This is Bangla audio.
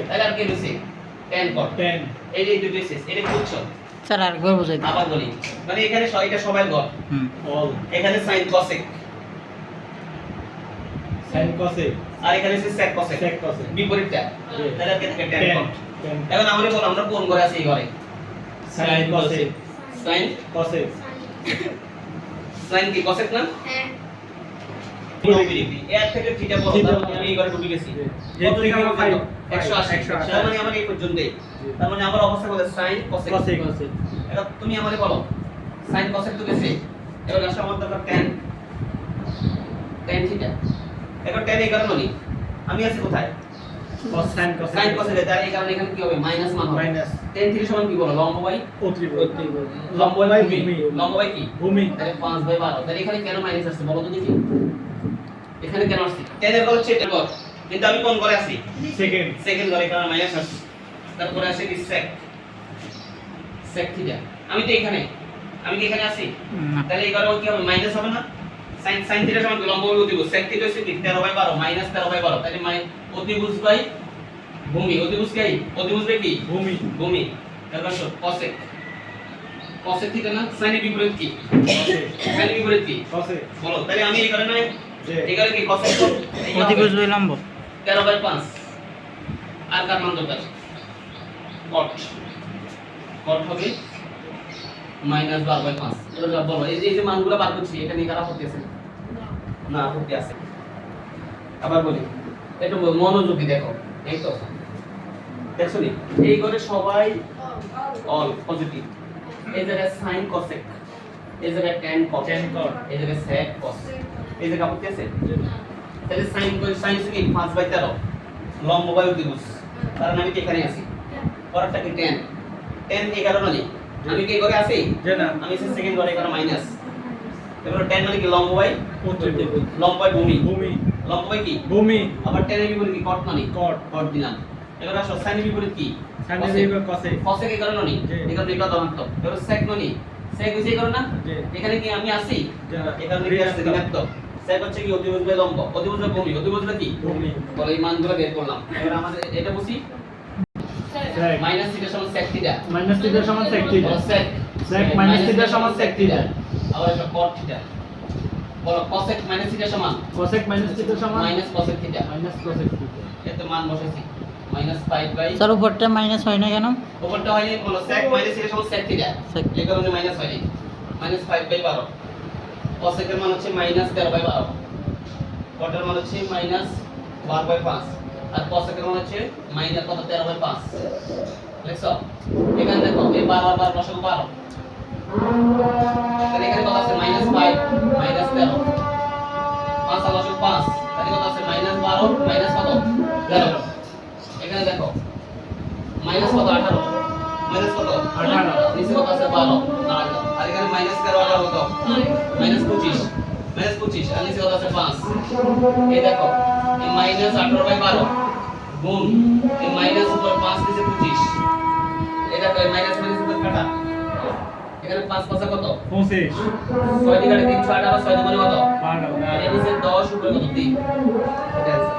তাহলে আর কি রয়েছে tan cot এই যে দুটো শেষ এটা কি বুঝছো স্যার আর একবার বুঝাই দিন। আবার বলি মানে এখানে এটা সবাই গড় অল এখানে sin cosec sin cosec আর এখানে আছে sec cosec sec cosec বিপরীতটা জি। তাহলে আর কি থাকে tan tan cot এখন আমাদের বলো আমরা কোন ঘরে আছি এই ঘরে sin cosec sin cosec sin কি cosec না হ্যাঁ 90 ডিগ্রি এর থেকে থিটা বলো তার মানে আমি এই ঘরে ঢুকে গেছি এর থেকে আমার 180 তার মানে আমার এই পর্যন্তই তার মানে আমার অবস্থা বলে sin cosec cosec এটা তুমি আমারে বলো sin cosec তো গেছে এবার আসলে আমার দরকার tan থিটা এবার tan এই কারণে নি আমি আছি কোথায় cos sin cosec sin cosec এর এই কারণে এখানে কি হবে মাইনাস মান হবে মাইনাস tan থিটা সমান কি বলো লম্ব বাই অতিভুজ লম্ব বাই ভূমি ভূমি। লম্ব বাই কি ভূমি তাহলে 5/12 তাহলে এখানে কেন মাইনাস আসছে বলো তো দেখি এখানে কেন আসছে tan এর ঘর হচ্ছে এটা ঘর কিন্তু আমি কোন ঘরে আছি সেকেন্ড সেকেন্ড ঘরে কারণ মাইনাস আসছে তারপরে আসে কি sec থিটা আমি তো এখানে আমি কি এখানে আছি তাহলে এই ঘরে কি হবে মাইনাস হবে না sin থিটা সমান কি লম্ব বাই অতিভুজ sec থিটা হচ্ছে কি 13/12 মাইনাস 13/12 তাহলে অতিভুজ বাই ভূমি অতিভুজ বাই কি ভূমি ভূমি তারপর cosec cosec থিটা না sin এর বিপরীত কি sin এর বিপরীত কি cosec বলো তাহলে আমি এই ঘরে নাই যে এই ঘরে কি cosec তো অতিভুজ বাই লম্ব 13/5 আর কার মান দরকার cot cot হবে -12/5 এবার বলো এই যে মানগুলো বার করছি এটা নিয়ে কারা করতেছে না করতে আছে আবার বলি একটু মনোযোগী দেখো এই তো দেখছো নি এই ঘরে সবাই অল পজিটিভ এই জায়গায় sin cosec এই জায়গায় tan cot tan cot এই জায়গায় sec cos এই জায়গায় আপত্তি আছে তাহলে sin কি 5/13 লম্ব বাই অতিভুজ কারণ আমি কি এখানে আছি পরেরটা কি tan এই কারণে নেই আমি কি ঘরে আছি যে না আমি সেকেন্ড ঘরে এখানে মাইনাস এবার tan মানে কি লম্ব বাই অতিভুজ লম্ব বাই ভূমি ভূমি লম্ব বাই কি ভূমি আবার tan এর বিপরীত কি cot মানে cot cot দিলাম এবার আসো sin এর বিপরীত কি sin এর বিপরীত cosec cosec এই কারণে নেই জি। এই কারণে এটা ধনাত্মক এবার sec মানে sec হইছে এই কারণে না জি। এখানে কি আমি আছি যে না এই কারণে কি আসছে ঋণাত্মক sec হচ্ছে কি অতিভুজ বাই লম্ব অতিভুজ বাই ভূমি অতিভুজ বাই কি ভূমি বলে এই মানগুলো বের করলাম এবার আমাদের এটা বুঝি sec মাইনাস থিটা সমান sec থিটা minus theta সমান sec theta sec sec minus theta সমান sec theta আবার এটা cot থিটা বলো cosec মাইনাস থিটা সমান cosec minus theta সমান minus cosec theta minus cosec theta এত মান বসাইছি -5 বাই স্যার উপরটা মাইনাস হয় না কেন ওপরটা হয়নি বলো sec মাইনাস থিটা সমান sec থিটা Sec এই কারণে মাইনাস হয়নি -5/12 cosec এর মান হচ্ছে -13/12 cot এর মান হচ্ছে -12/5 আর cosec এর মান হচ্ছে -13/5 লিখছো এখানে দেখো এই 12 আর 12 লসাগু 12 তাহলে এখানে কত আছে -5 -13 5 আর লসাগু 5 তাহলে কত আছে -12 মাইনাস কত 13 এখানে দেখো মাইনাস কত 18 মাইনাস কত 18 নিচে কত আছে 12 আর এখানে -13 আর কত -25 -25 আর নিচে কত আছে 5 এই দেখো এই -18/12 গুণ এই মাইনাস উপর 5 নিচে 25 এটা কয় মাইনাস মাইনাস উপর কাটা এখানে 5 5 কত 25 6 দিকে 318 6 দুগুণে কত 12 আর এর নিচে 10 উপরে কত 3 এটা আছে